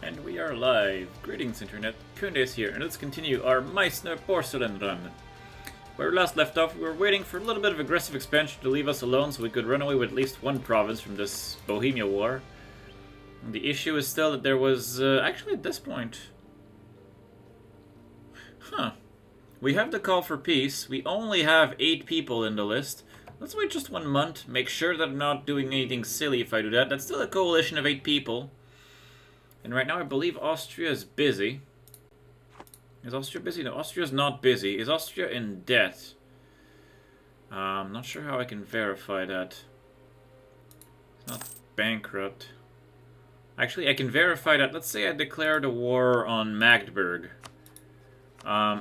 And we are live. Greetings Internet, Khundes here, and let's continue our Meissner Porcelain run. Where we last left off, we were waiting for a little bit of aggressive expansion to leave us alone so we could run away with at least one province from this Bohemia war. And the issue is still that there was, actually at this point... We have the call for peace. We only have 8 people in the list. Let's wait just 1 month, make sure that I'm not doing anything silly if I do that. That's still a coalition of 8 people. And right now I believe Austria is busy. Is Austria busy? No, Austria's not busy. Is Austria in debt? I'm not sure how I can verify that. It's not bankrupt. Actually, I can verify that. Let's say I declared a war on Magdeburg.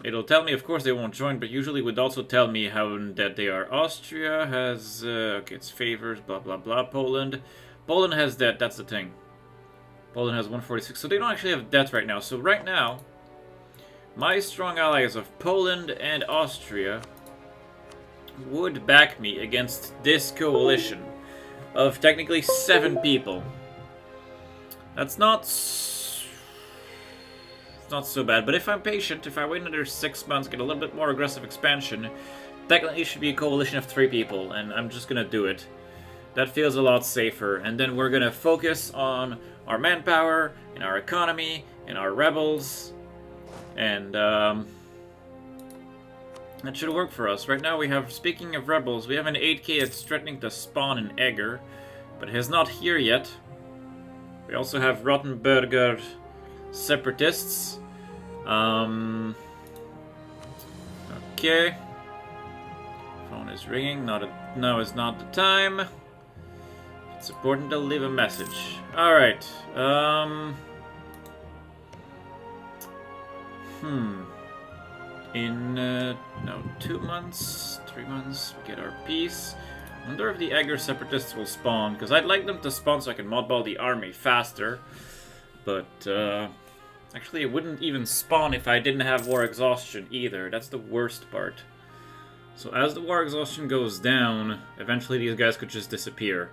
It'll tell me, of course, they won't join, but usually would also tell me how in debt they are. Austria has, okay, it's favors, blah, blah, blah. Poland has debt, that's the thing. Poland has 146, so they don't actually have debt right now. So right now, my strong allies of Poland and Austria would back me against this coalition of technically 7 people. That's not so bad, but if I'm patient, if I wait another 6 months, get a little bit more aggressive expansion, technically it should be a coalition of 3 people, and I'm just gonna do it. That feels a lot safer, and then we're gonna focus on our manpower, and our economy, and our rebels, and that should work for us. Right now we have, speaking of rebels, we have an 8k that's threatening to spawn in Eger, but is not here yet. We also have Rottenburger separatists. Okay. Phone is ringing. Now is not the time. It's important to leave a message. Alright. In, no, 2 months, 3 months, we get our peace. I wonder if the Eger separatists will spawn, because I'd like them to spawn so I can modball the army faster. But, actually it wouldn't even spawn if I didn't have war exhaustion either. That's the worst part. So as the war exhaustion goes down, eventually these guys could just disappear.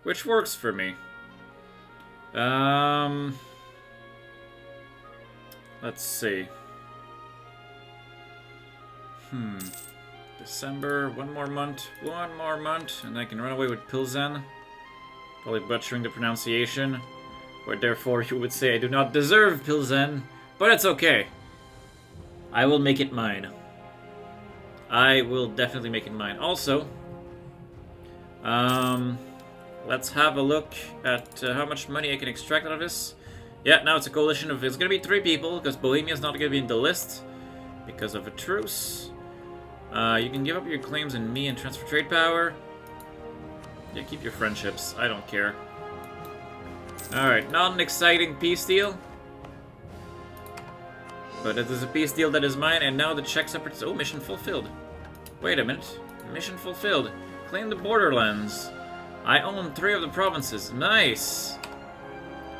Which works for me. Let's see. December, one more month, and I can run away with Pilsen. Probably butchering the pronunciation. Or therefore you would say I do not deserve Pilsen, but it's okay. I will make it mine. I will definitely make it mine. Also, let's have a look at how much money I can extract out of this. Yeah, now it's a coalition of, it's gonna be 3 people, because Bohemia is not gonna be in the list, because of a truce. You can give up your claims in me and transfer trade power. Yeah, keep your friendships, I don't care. Alright, not an exciting peace deal. But it is a peace deal that is mine, and now the Czech separatists... Oh, mission fulfilled. Wait a minute. Mission fulfilled. Claim the borderlands. I own 3 of the provinces. Nice!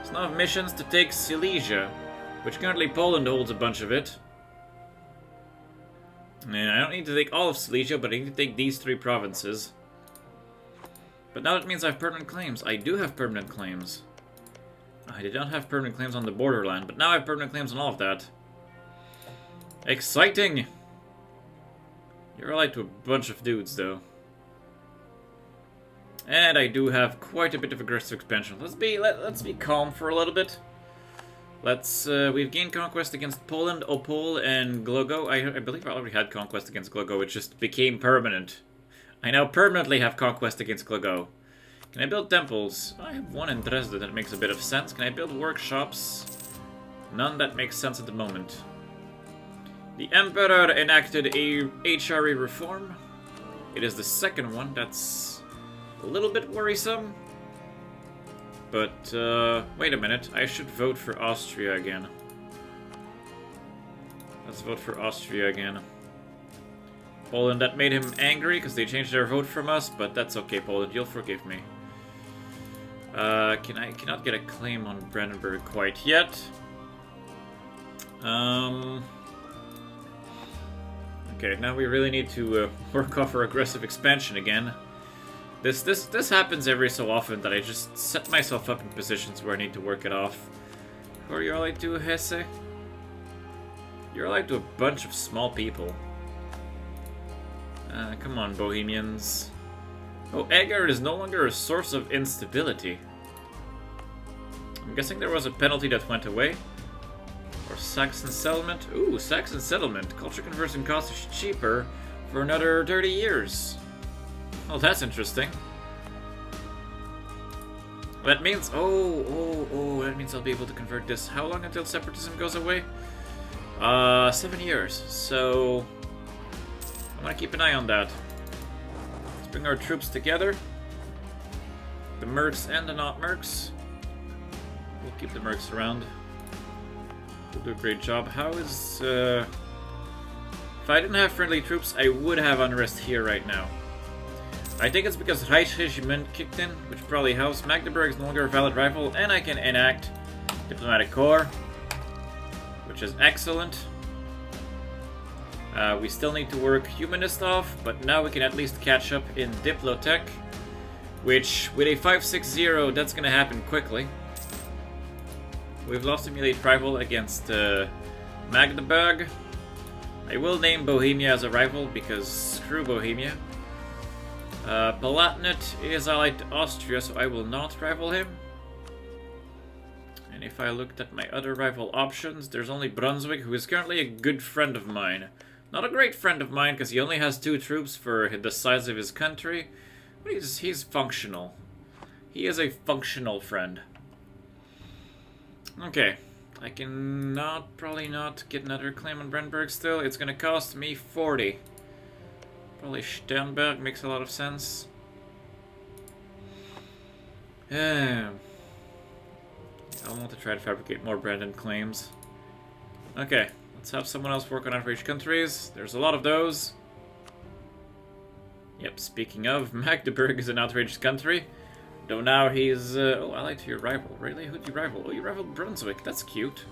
So now I have missions to take Silesia, which currently Poland holds a bunch of it. And I don't need to take all of Silesia, but I need to take these 3 provinces. But now it means I have permanent claims. I do have permanent claims. I did not have permanent claims on the borderland, but now I have permanent claims on all of that. Exciting! You're allied to a bunch of dudes, though. And I do have quite a bit of aggressive expansion. Let's be calm for a little bit. We've gained conquest against Poland, Opole, and Glogo. I believe I already had conquest against Glogo, it just became permanent. I now permanently have conquest against Glogo. Can I build temples? I have 1 in Dresden, that makes a bit of sense. Can I build workshops? None that makes sense at the moment. The Emperor enacted a HRE reform. It is the 2nd one, that's a little bit worrisome. But, wait a minute, I should vote for Austria again. Let's vote for Austria again. Poland, that made him angry because they changed their vote from us, but that's okay, Poland, you'll forgive me. Cannot get a claim on Brandenburg quite yet. Okay, now we really need to work off our aggressive expansion again. This happens every so often that I just set myself up in positions where I need to work it off. Who are you allied to, Hesse? You're allied to a bunch of small people. Come on, Bohemians. Oh, Agar is no longer a source of instability. I'm guessing there was a penalty that went away. Or Saxon settlement. Ooh, Saxon settlement. Culture conversion cost is cheaper for another 30 years. Oh, that's interesting. That means... that means I'll be able to convert this. How long until separatism goes away? 7 years. So... I'm gonna keep an eye on that. Let's bring our troops together. The mercs and the not mercs. We'll keep the mercs around. We'll do a great job. How is... If I didn't have friendly troops, I would have unrest here right now. I think it's because Reichsregiment kicked in, which probably helps. Magdeburg is no longer a valid rival, and I can enact Diplomatic Corps, which is excellent. We still need to work Humanist off, but now we can at least catch up in Diplotech, which, with a 5-6-0, that's going to happen quickly. We've lost a melee rival against Magdeburg. I will name Bohemia as a rival, because screw Bohemia. Palatinate is allied to Austria, so I will not rival him. And if I looked at my other rival options, there's only Brunswick, who is currently a good friend of mine. Not a great friend of mine, because he only has 2 troops for the size of his country. But he's functional. He is a functional friend. Okay. I can probably not get another claim on Brandenburg still. It's gonna cost me 40. Probably Sternberg makes a lot of sense. I want to try to fabricate more Brandon claims. Okay. Let's have someone else work on outraged countries. There's a lot of those. Yep, speaking of, Magdeburg is an outraged country. Though now he's... oh, allied to your rival. Really? Who'd you rival? Oh, you rivaled Brunswick. That's cute.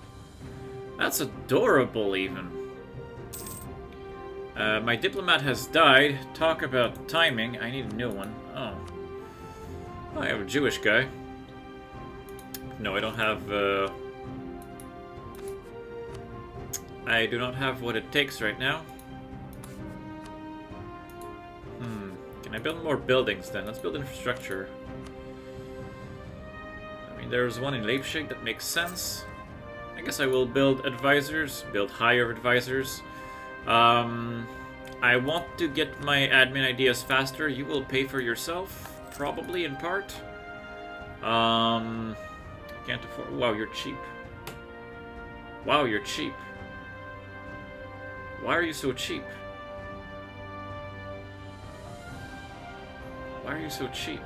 That's adorable, even. My diplomat has died. Talk about timing. I need a new one. Oh. I have a Jewish guy. No, I don't have... I do not have what it takes right now. Can I build more buildings then? Let's build infrastructure. I mean, there's one in Leipzig that makes sense. I guess I will build advisors, build higher advisors. I want to get my admin ideas faster. You will pay for yourself, probably in part. I can't afford... Wow, you're cheap. Wow, you're cheap. Why are you so cheap? Why are you so cheap?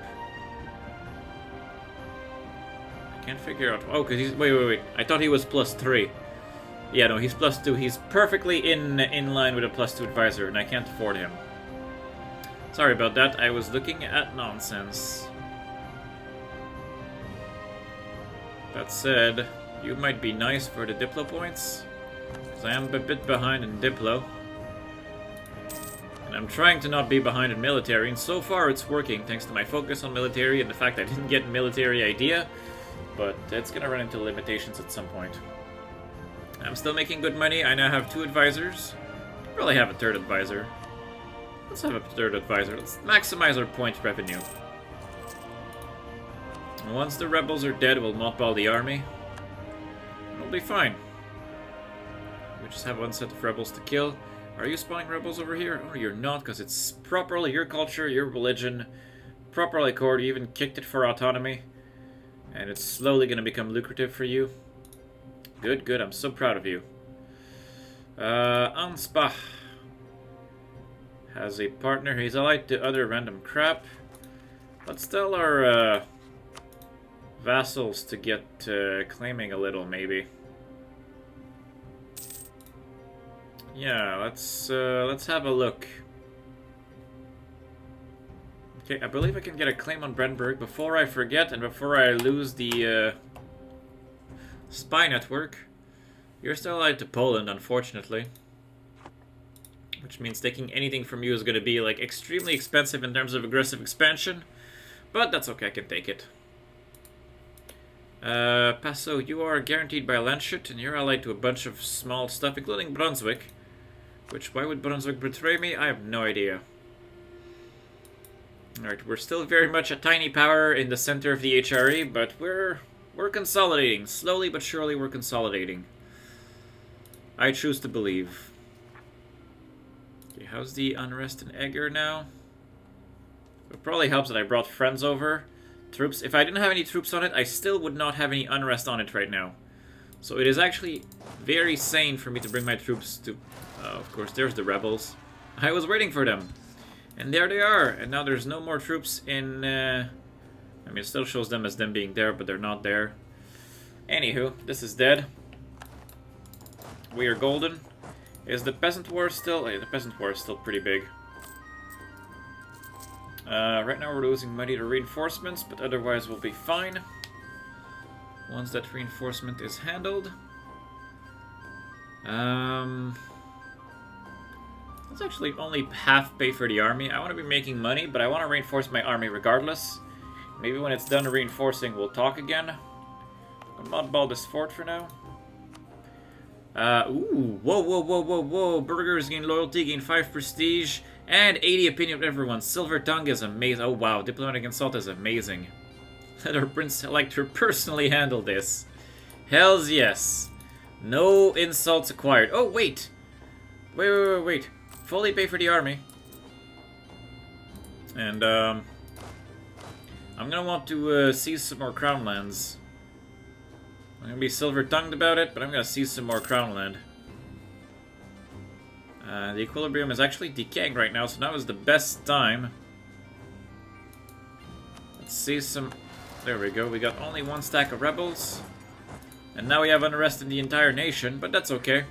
I can't figure out... Oh, because he's... Wait. I thought he was +3. Yeah, no, he's +2. He's perfectly in line with a +2 advisor, and I can't afford him. Sorry about that. I was looking at nonsense. That said, you might be nice for the Diplo points. I am a bit behind in Diplo. And I'm trying to not be behind in military, and so far it's working thanks to my focus on military and the fact I didn't get a military idea. But it's gonna run into limitations at some point. I'm still making good money. I now have 2 advisors. Probably have a 3rd advisor. Let's have a 3rd advisor. Let's maximize our point revenue. And once the rebels are dead, we'll mothball the army. We'll be fine. We just have 1 set of rebels to kill. Are you spawning rebels over here? Oh, you're not, because it's properly your culture, your religion, properly core. You even kicked it for autonomy. And it's slowly going to become lucrative for you. Good, good. I'm so proud of you. Ansbach has a partner. He's allied to other random crap. Let's tell our vassals to get claiming a little, maybe. Yeah, let's have a look. Okay, I believe I can get a claim on Brandenburg before I forget and before I lose the spy network. You're still allied to Poland, unfortunately. Which means taking anything from you is going to be like extremely expensive in terms of aggressive expansion. But that's okay, I can take it. Paso, you are guaranteed by Landshut, and you're allied to a bunch of small stuff, including Brunswick. Which, why would Brunswick betray me? I have no idea. Alright, we're still very much a tiny power in the center of the HRE, but we're consolidating. Slowly but surely we're consolidating. I choose to believe. Okay, how's the unrest in Eger now? It probably helps that I brought friends over. Troops. If I didn't have any troops on it, I still would not have any unrest on it right now. So it is actually very sane for me to bring my troops to... of course, there's the rebels. I was waiting for them. And there they are. And now there's no more troops in... I mean, it still shows them as them being there, but they're not there. Anywho, this is dead. We are golden. Is the Peasant War still... the Peasant War is still pretty big. Right now we're losing money to reinforcements, but otherwise we'll be fine. Once that reinforcement is handled. Let's actually only half pay for the army. I want to be making money, but I want to reinforce my army regardless. Maybe when it's done reinforcing, we'll talk again. I'll mothball this fort for now. Ooh, whoa. Burghers gain loyalty, gain 5 prestige, and 80 opinion of everyone. Silver tongue is amazing. Oh wow, diplomatic insult is amazing. Let our Prince Elector personally handle this. Hells yes. No insults acquired. Oh, wait. Wait. Fully pay for the army. And, I'm gonna want to seize some more crown lands. I'm gonna be silver-tongued about it, but I'm gonna seize some more crown land. The equilibrium is actually decaying right now, so now is the best time. Let's seize some... There we go, we got only 1 stack of rebels. And now we have unrest in the entire nation, but that's okay.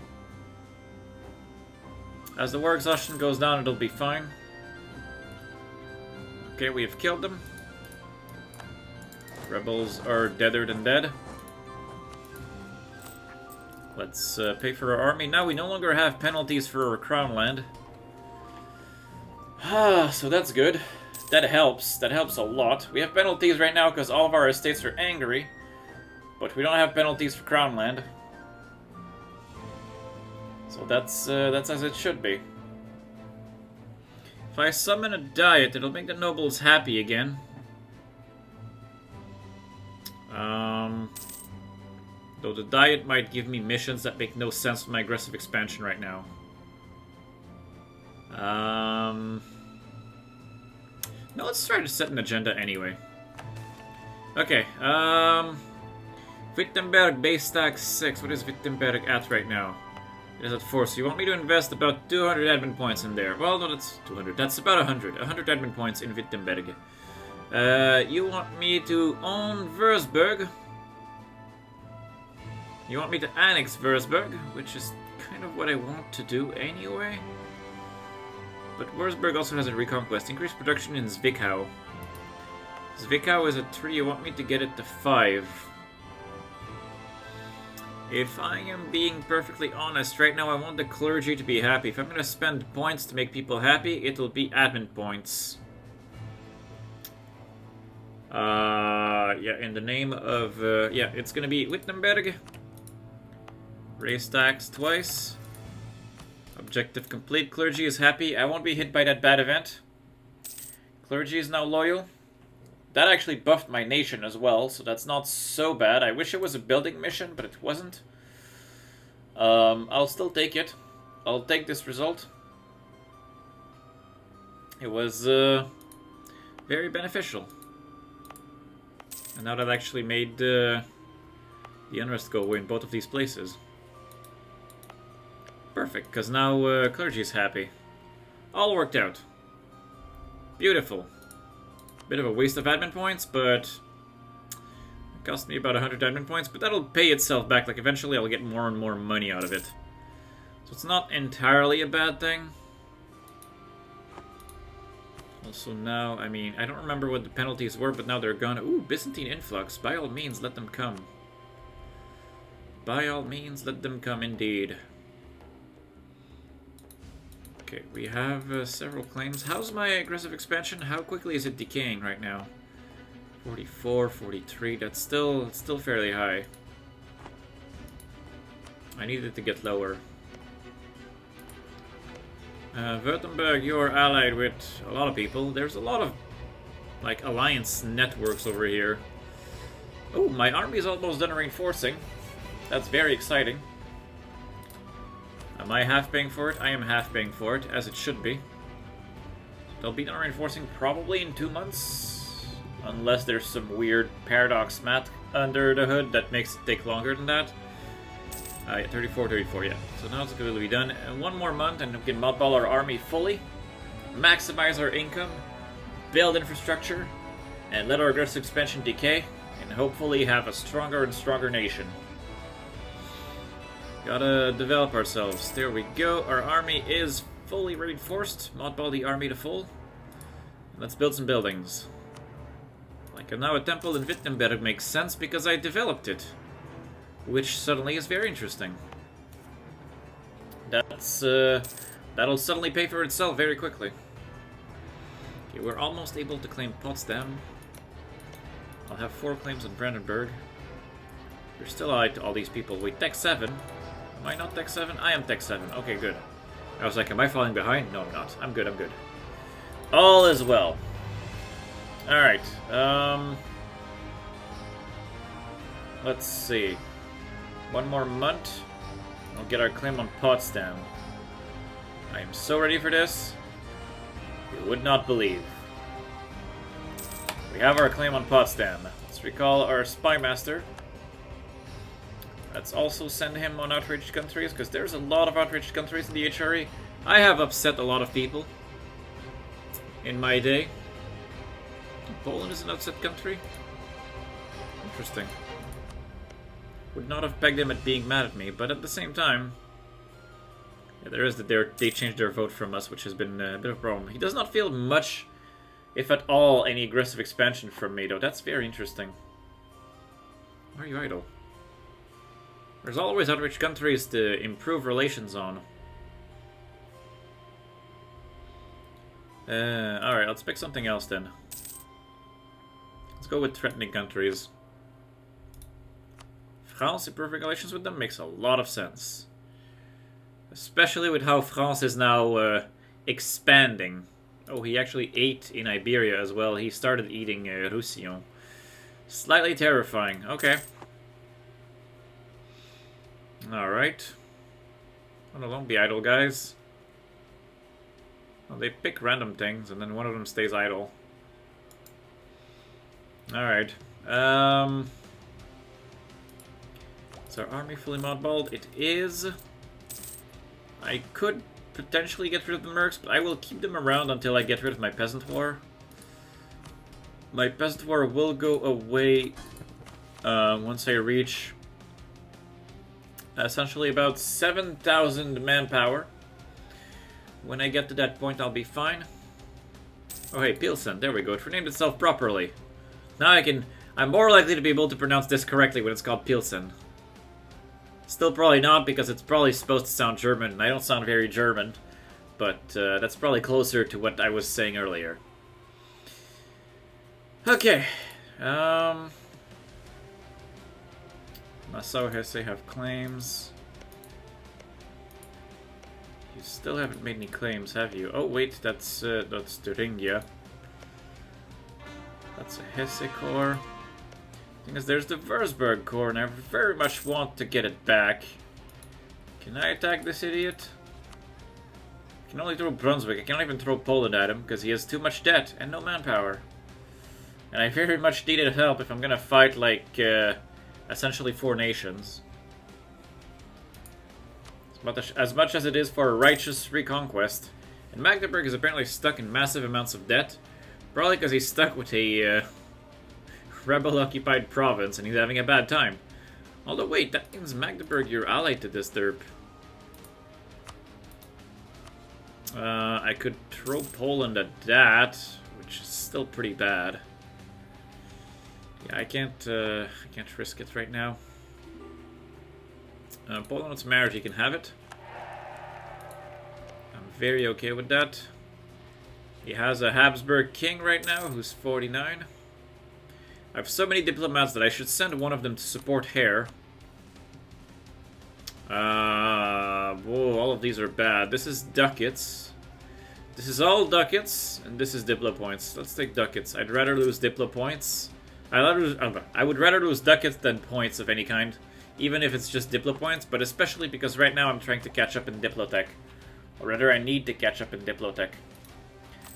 As the war exhaustion goes down, it'll be fine. Okay, we have killed them. Rebels are deader than dead. Let's pay for our army. Now we no longer have penalties for our crown land. So that's good. That helps. That helps a lot. We have penalties right now because all of our estates are angry. But we don't have penalties for crown land. So that's as it should be. If I summon a diet, it'll make the nobles happy again. Though the diet might give me missions that make no sense with my aggressive expansion right now. No, let's try to set an agenda anyway. Okay, Wittenberg base stack 6. What is Wittenberg at right now? It is at 4, so you want me to invest about 200 admin points in there. Well, no, that's 200. That's about 100. 100 admin points in Wittenberg. You want me to own Würzburg. You want me to annex Würzburg, which is kind of what I want to do anyway. But Würzburg also has a reconquest. Increase production in Zwickau. Zwickau is at 3. You want me to get it to 5. If I am being perfectly honest, right now I want the clergy to be happy. If I'm going to spend points to make people happy, it'll be admin points. Yeah, in the name of... yeah, it's going to be Wittenberg. Raise tax twice. Objective complete. Clergy is happy. I won't be hit by that bad event. Clergy is now loyal. That actually buffed my nation as well, so that's not so bad. I wish it was a building mission, but it wasn't. I'll still take it. I'll take this result. It was very beneficial. And now that actually made the unrest go away in both of these places. Perfect, because now clergy is happy. All worked out. Beautiful. Bit of a waste of admin points, but it cost me about 100 admin points, but that'll pay itself back. Like, eventually I'll get more and more money out of it. So it's not entirely a bad thing. Also now, I mean, I don't remember what the penalties were, but now they're gone. Ooh, Byzantine influx. By all means, let them come. By all means, let them come indeed. Okay, we have several claims. How's my aggressive expansion? How quickly is it decaying right now? 44, 43, that's still fairly high. I needed to get lower. Württemberg, you're allied with a lot of people. There's a lot of, like, alliance networks over here. Oh, my army is almost done reinforcing. That's very exciting. Am I half paying for it? I am half paying for it, as it should be. They'll be done reinforcing probably in 2 months. Unless there's some weird paradox math under the hood that makes it take longer than that. Yeah, 34, 34, yeah. So now it's going to be done. In 1 more month and we can mothball our army fully. Maximize our income. Build infrastructure. And let our aggressive expansion decay. And hopefully have a stronger and stronger nation. Gotta develop ourselves. There we go. Our army is fully reinforced. Mothball the army to full. Let's build some buildings. Like now a temple in Wittenberg makes sense because I developed it. Which suddenly is very interesting. That'll suddenly pay for itself very quickly. Okay, we're almost able to claim Potsdam. I'll have 4 claims on Brandenburg. We're still allied to all these people. Wait, Tech 7? Am I not Tech 7? I am Tech 7. Okay, good. I was like, am I falling behind? No, I'm not. I'm good, I'm good. All is well. Alright, let's see. 1 more month. We'll get our claim on Potsdam. I am so ready for this. You would not believe. We have our claim on Potsdam. Let's recall our spy master. Let's also send him on outraged countries, because there's a lot of outraged countries in the HRE. I have upset a lot of people in my day. Poland is an upset country? Interesting. Would not have pegged him at being mad at me, but at the same time... Yeah, there is that they changed their vote from us, which has been a bit of a problem. He does not feel much, if at all, any aggressive expansion from me, though. That's very interesting. Why are you idle? There's always outraged countries to improve relations on. Alright, let's pick something else then. Let's go with threatening countries. France improving relations with them makes a lot of sense. Especially with how France is now expanding. Oh, he actually ate in Iberia as well. He started eating Roussillon. Slightly terrifying. Okay. Alright. Oh, no, don't be idle, guys. Well, they pick random things, and then one of them stays idle. Alright. Is our army fully mothballed? It is. I could potentially get rid of the mercs, but I will keep them around until I get rid of my peasant war. My peasant war will go away once I reach essentially about 7,000 manpower. When I get to that point, I'll be fine. Oh hey, Pilsen, there we go. It renamed itself properly. Now I'm more likely to be able to pronounce this correctly when it's called Pilsen. Still probably not, because it's probably supposed to sound German, and I don't sound very German. But that's probably closer to what I was saying earlier. Okay. Nassau Hesse have claims. You still haven't made any claims, have you? Oh wait, that's Thuringia. That's a Hesse Corps. Thing is, there's the Würzburg Corps, and I very much want to get it back. Can I attack this idiot? I can only throw Brunswick. I can't even throw Poland at him, because he has too much debt and no manpower. And I very much needed help if I'm gonna fight, like, essentially 4 nations. As much as it is for a righteous reconquest. And Magdeburg is apparently stuck in massive amounts of debt. Probably because he's stuck with a rebel-occupied province and he's having a bad time. Although wait, that means Magdeburg, you're allied to this derp. I could throw Poland at that, which is still pretty bad. Yeah, I can't risk it right now. Poland wants marriage, he can have it. I'm very okay with that. He has a Habsburg king right now who's 49. I have so many diplomats that I should send one of them to support Hair. Whoa, all of these are bad. This is ducats. This is all ducats, and this is diplo points. Let's take ducats. I'd rather lose diplo points. I would rather lose ducats than points of any kind, even if it's just diplo points, but especially because right now I'm trying to catch up in diplotech. Or rather, I need to catch up in diplotech.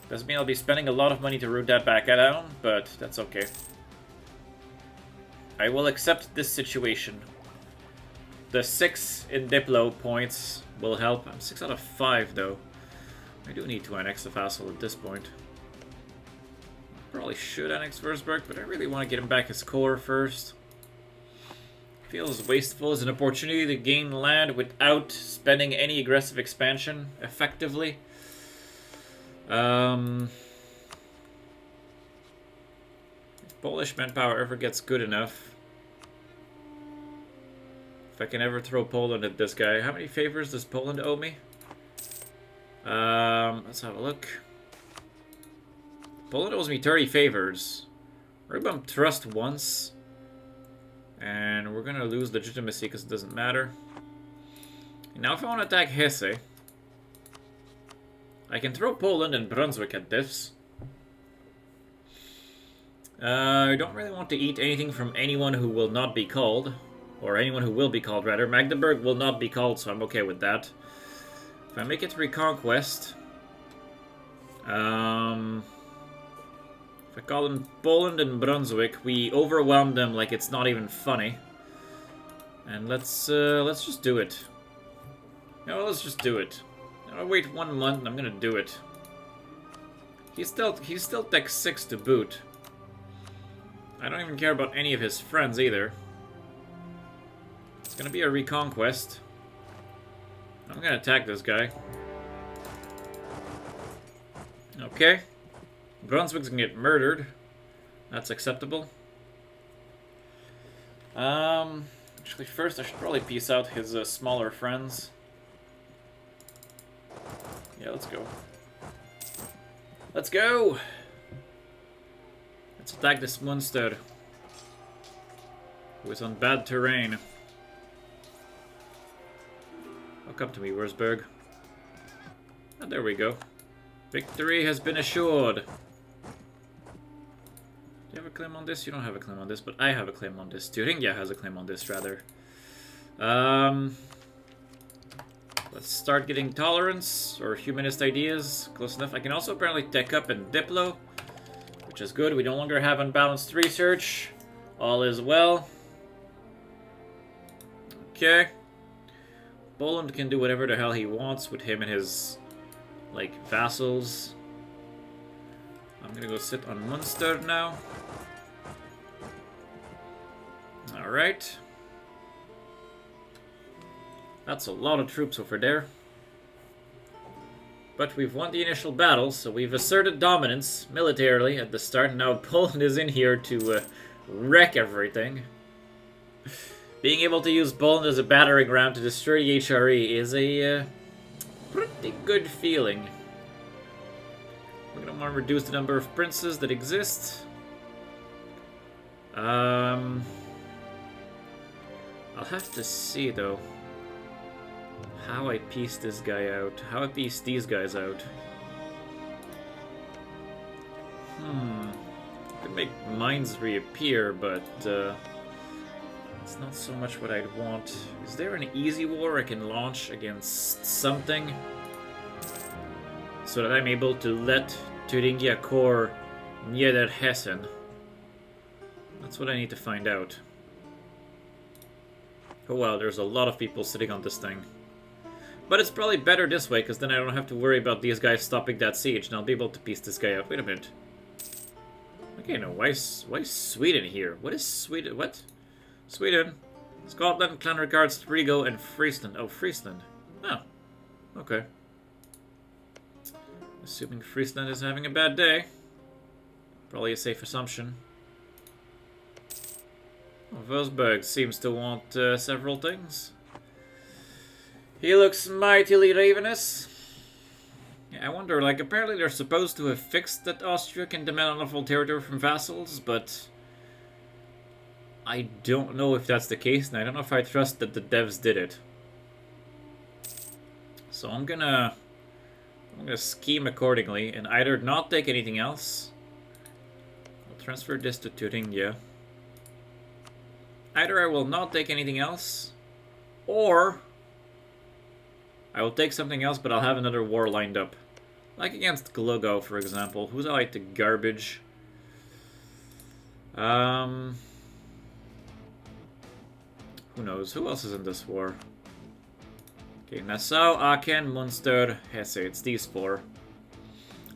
Doesn't mean I'll be spending a lot of money to root that back down, but that's okay. I will accept this situation. The 6 in Diplo points will help. I'm 6 out of 5 though. I do need to annex the vassal at this point. Probably should annex Würzburg, but I really want to get him back his core first. Feels wasteful as an opportunity to gain land without spending any aggressive expansion effectively. If Polish manpower ever gets good enough, if I can ever throw Poland at this guy. How many favors does Poland owe me? Let's have a look. Poland owes me 30 favors. We're gonna bump trust once. And we're gonna lose legitimacy because it doesn't matter. And now if I want to attack Hesse, I can throw Poland and Brunswick at this. I don't really want to eat anything from anyone who will not be called. Or anyone who will be called, rather. Magdeburg will not be called, so I'm okay with that. If I make it Reconquest... if I call them Poland and Brunswick, we overwhelm them like it's not even funny. And let's just do it. No, let's just do it. I'll wait 1 month and I'm gonna do it. He's still tech 6 to boot. I don't even care about any of his friends either. It's gonna be a reconquest. I'm gonna attack this guy. Okay. Brunswick's gonna get murdered. That's acceptable. Actually, first I should probably piece out his smaller friends. Yeah, let's go. Let's go! Let's attack this Munster, who is on bad terrain. Oh, come to me, Würzburg. And there we go. Victory has been assured. Do you have a claim on this? You don't have a claim on this, but I have a claim on this. Thuringia has a claim on this, rather. Let's start getting tolerance or humanist ideas. Close enough. I can also apparently tech up in Diplo, which is good. We no longer have unbalanced research. All is well. Okay. Poland can do whatever the hell he wants with him and his, like, vassals. I'm gonna go sit on Munster now. Alright. That's a lot of troops over there. But we've won the initial battle, so we've asserted dominance militarily at the start. Now Poland is in here to wreck everything. Being able to use Poland as a battering ram to destroy the HRE is a pretty good feeling. We're going to want to reduce the number of princes that exist. I'll have to see, though, how I piece this guy out. How I piece these guys out. I could make mines reappear, but it's not so much what I'd want. Is there an easy war I can launch against something so that I'm able to let Thuringia core near Hessen? That's what I need to find out. Oh wow, there's a lot of people sitting on this thing. But it's probably better this way, because then I don't have to worry about these guys stopping that siege, and I'll be able to piece this guy out. Wait a minute. Okay, no, why is Sweden here? What is Sweden? What? Sweden, Scotland, Clanricards, Rigo, and Friesland. Oh, Friesland. Oh, okay. Assuming Friesland is having a bad day. Probably a safe assumption. Oh, Würzburg seems to want several things. He looks mightily ravenous. Yeah, I wonder, like, apparently they're supposed to have fixed that Austria can demand unlawful territory from vassals, but I don't know if that's the case, and I don't know if I trust that the devs did it. So I'm gonna scheme accordingly and either not take anything else. I'll transfer this to Thuringia. Either I will not take anything else, or I will take something else, but I'll have another war lined up. Like against Glogo, for example. Who's allied to garbage? Who knows? Who else is in this war? Okay, Nassau, Aachen, Munster, Hesse. It's these four.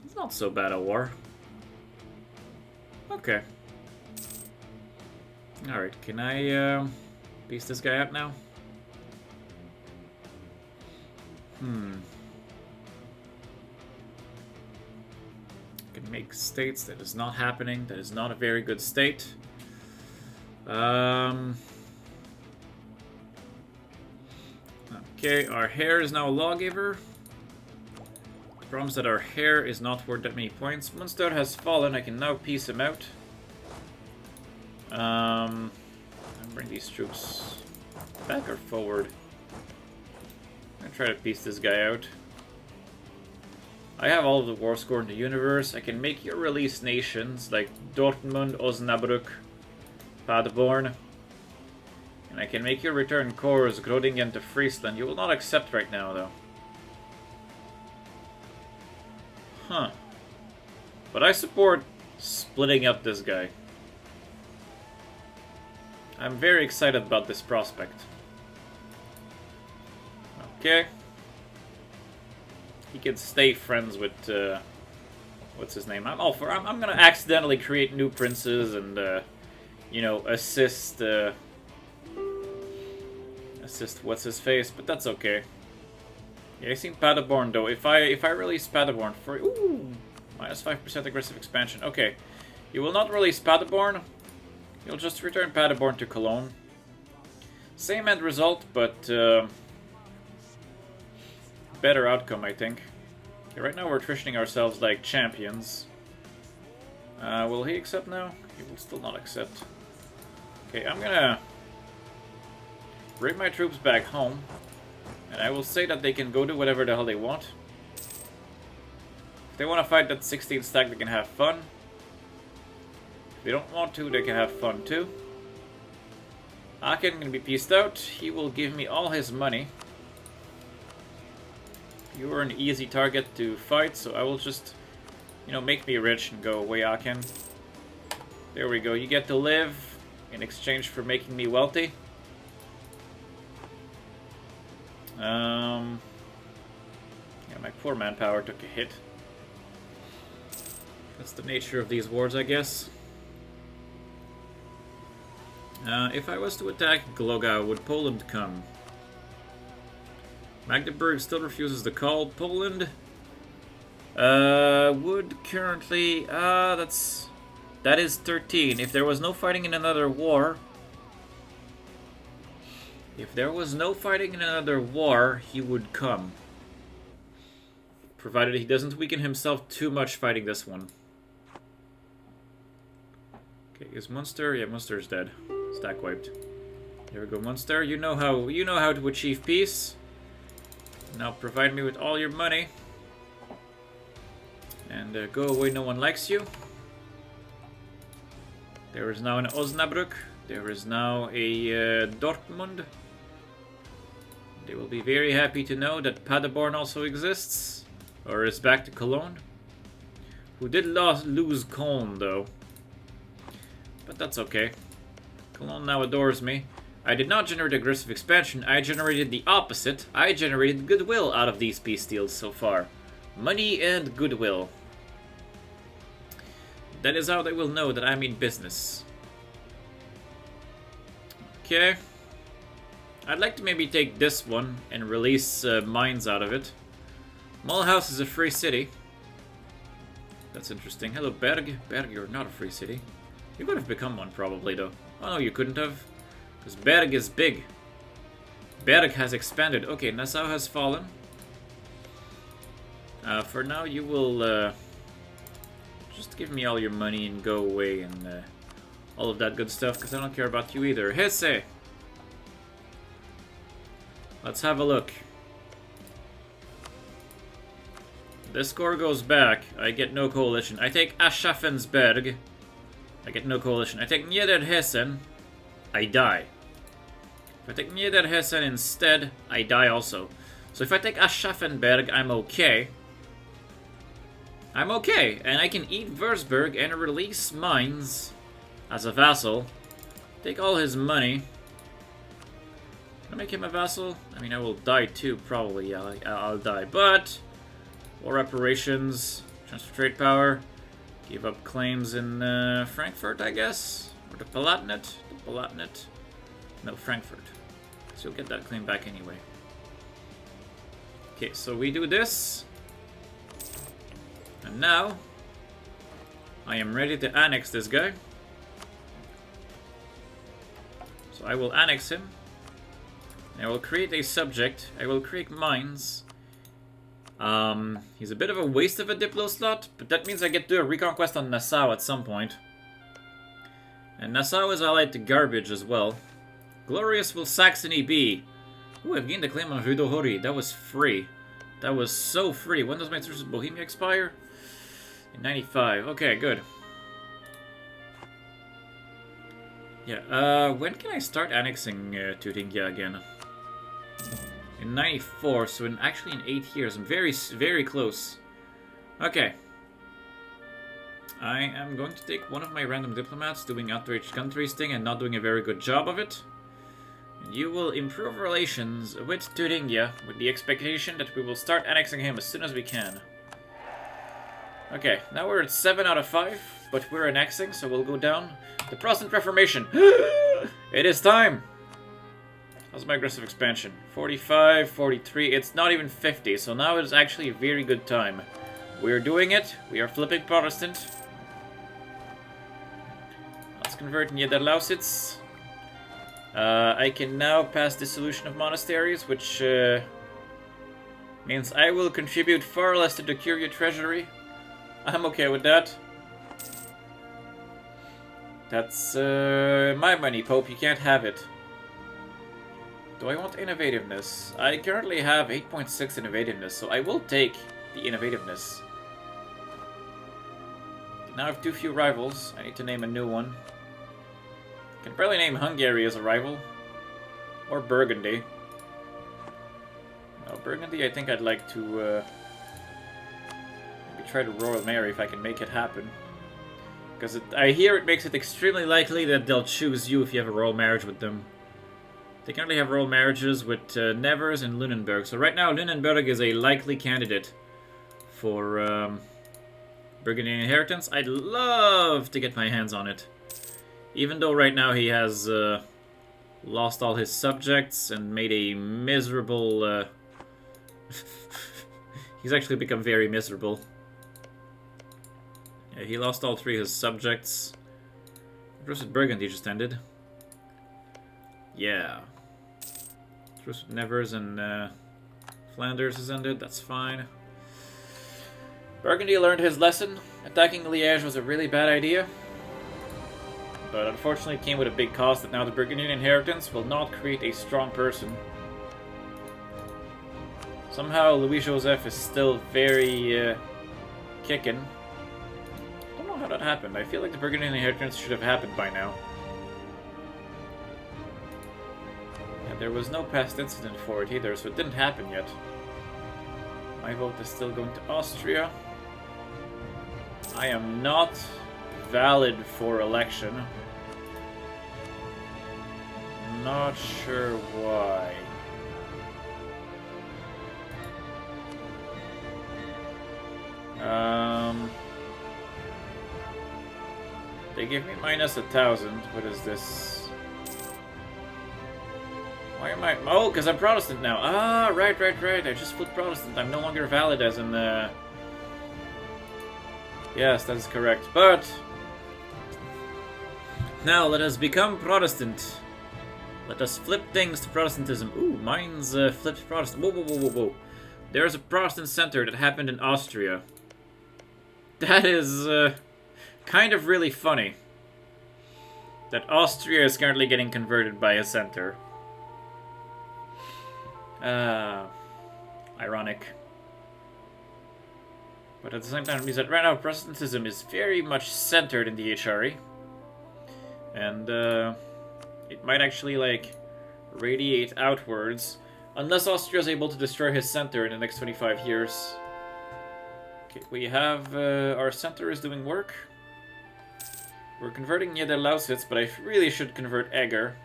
It's not so bad a war. Okay. Alright, can I piece this guy out now? Can make states. That is not happening. That is not a very good state. Okay, our heir is now a lawgiver. The problem is that our heir is not worth that many points. Munster has fallen. I can now piece him out. And bring these troops back or forward. I'm gonna try to piece this guy out. I have all of the war score in the universe. I can make your release nations like Dortmund, Osnabrück, Paderborn. And I can make your return cores Groningen to Friesland. You will not accept right now, though. Huh. But I support splitting up this guy. I'm very excited about this prospect. Okay. He can stay friends with, what's his name? I'm all for. I'm gonna accidentally create new princes and, you know, assist what's his face, but that's okay. Yeah, I seen Paderborn though. If I release Paderborn for minus 5% aggressive expansion. Okay, you will not release Paderborn. You'll just return Paderborn to Cologne. Same end result, but better outcome, I think. Okay, right now we're attritioning ourselves like champions. Will he accept now? He will still not accept. Okay, I'm gonna bring my troops back home, and I will say that they can go do whatever the hell they want. If they want to fight that 16 stack, they can have fun. If they don't want to, they can have fun too. Aachen can be pieced out. He will give me all his money. You are an easy target to fight, so I will just, you know, make me rich and go away, Aachen. There we go. You get to live in exchange for making me wealthy. Yeah, my poor manpower took a hit. That's the nature of these wars, I guess. If I was to attack Glogau, would Poland come? Magdeburg still refuses the call. Poland would currently... that is 13. If there was no fighting in another war... If there was no fighting in another war, he would come. Provided he doesn't weaken himself too much fighting this one. Okay, is Munster? Yeah, Munster's dead. Stack wiped. There we go, Munster. You know how to achieve peace. Now provide me with all your money. And go away, no one likes you. There is now an Osnabrück. There is now a Dortmund. They will be very happy to know that Paderborn also exists. Or is back to Cologne. Who did lose Cologne, though. But that's okay. Cologne now adores me. I did not generate aggressive expansion. I generated the opposite. I generated goodwill out of these peace deals so far. Money and goodwill. That is how they will know that I mean business. Okay. I'd like to maybe take this one and release mines out of it. Mulhouse is a free city. That's interesting. Hello, Berg. Berg, you're not a free city. You could have become one, probably, though. Oh, no, you couldn't have. Because Berg is big. Berg has expanded. Okay, Nassau has fallen. For now, you will just give me all your money and go away and all of that good stuff, because I don't care about you either. Hesse! Let's have a look. This score goes back. I get no coalition. I take Aschaffensberg. I get no coalition. I take Niederhessen. I die. If I take Niederhessen instead, I die also. So if I take Aschaffenberg, I'm okay. I'm okay, and I can eat Würzburg and release Mainz as a vassal. Take all his money. Can I make him a vassal? I mean, I will die too, probably. Yeah, I'll die. But, war reparations, transfer trade power, give up claims in Frankfurt, I guess? Or the Palatinate? The Palatinate? No, Frankfurt. So you'll get that claim back anyway. Okay, so we do this. And now, I am ready to annex this guy. So I will annex him. I will create a subject. I will create mines. He's a bit of a waste of a Diplo slot, but that means I get to do a reconquest on Nassau at some point. And Nassau is allied to garbage as well. Glorious will Saxony be. Ooh, I've gained a claim on Rudohori. That was free. That was so free. When does my truce with Bohemia expire? In 95. Okay, good. Yeah, when can I start annexing Thuringia again? In 94, so actually in 8 years. I'm very, very close. Okay. I am going to take one of my random diplomats doing outraged countries thing and not doing a very good job of it. And you will improve relations with Thuringia with the expectation that we will start annexing him as soon as we can. Okay, now we're at 7 out of 5, but we're annexing, so we'll go down. The Protestant Reformation! It is time! How's my aggressive expansion? 45, 43, it's not even 50, so now it is actually a very good time. We're doing it, we are flipping Protestant. Let's convert Niederlausitz. I can now pass dissolution of monasteries, which means I will contribute far less to the Curia treasury. I'm okay with that. That's my money, Pope. You can't have it. Do I want innovativeness? I currently have 8.6 innovativeness, so I will take the innovativeness. Now I have too few rivals. I need to name a new one. I can probably name Hungary as a rival. Or Burgundy. No, Burgundy I think I'd like to maybe try to Royal Mare if I can make it happen. Because I hear it makes it extremely likely that they'll choose you if you have a royal marriage with them. They currently have royal marriages with Nevers and Lunenburg. So right now Lunenburg is a likely candidate for Burgundian inheritance. I'd love to get my hands on it. Even though right now he has lost all his subjects and made a miserable... he's actually become very miserable. Yeah, he lost all 3 of his subjects. Truce with Burgundy just ended. Yeah. Truce with Nevers and Flanders has ended, that's fine. Burgundy learned his lesson. Attacking Liège was a really bad idea. But unfortunately it came with a big cost that now the Burgundian inheritance will not create a strong person. Somehow Louis-Joseph is still very kicking. I don't know how that happened. I feel like the Burgundian inheritance should have happened by now. And there was no past incident for it either, so it didn't happen yet. My vote is still going to Austria. I am not valid for election. Not sure why. They give me minus 1,000. What is this? Why am I... Oh, because I'm Protestant now. Ah, right. I just flipped Protestant. I'm no longer valid as in Yes, that is correct. But... now, let us become Protestant. Let us flip things to Protestantism. Ooh, mine's flipped Protestant. Whoa. There's a Protestant center that happened in Austria. That is kind of really funny. that Austria is currently getting converted by a center. Ironic. But at the same time, it means that right now Protestantism is very much centered in the HRE. And it might actually, like, radiate outwards. Unless Austria is able to destroy his center in the next 25 years. Okay, we have... our center is doing work. We're converting Niederlausitz, but I really should convert Eger.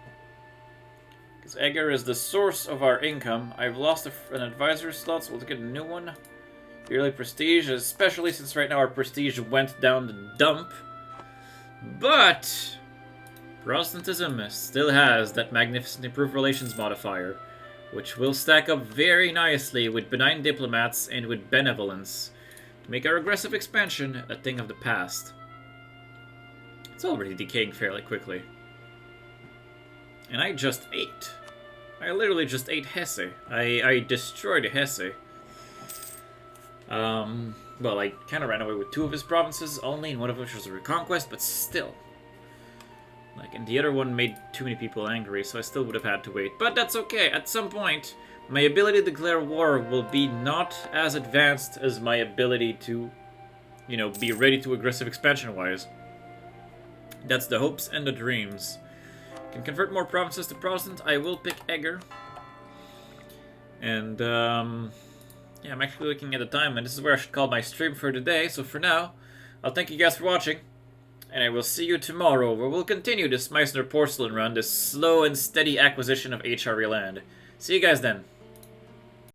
Because Eger is the source of our income. I've lost an advisor slot, so we'll get a new one. Yearly prestige, especially since right now our prestige went down the dump. But Protestantism still has that magnificent improved relations modifier, which will stack up very nicely with benign diplomats and with benevolence to make our aggressive expansion a thing of the past. It's already decaying fairly quickly. And I just ate. I literally just ate Hesse. I destroyed Hesse. Well, I kind of ran away with 2 of his provinces only, and one of which was a reconquest, but still. Like, and the other one made too many people angry, so I still would have had to wait. But that's okay. At some point, my ability to declare war will be not as advanced as my ability to, you know, be ready to aggressive expansion-wise. That's the hopes and the dreams. Can convert more provinces to Protestant. I will pick Eger. And, yeah, I'm actually looking at the time, and this is where I should call my stream for today. So for now, I'll thank you guys for watching. And I will see you tomorrow, where we'll continue this Meissner Porcelain run, this slow and steady acquisition of HRE land. See you guys then.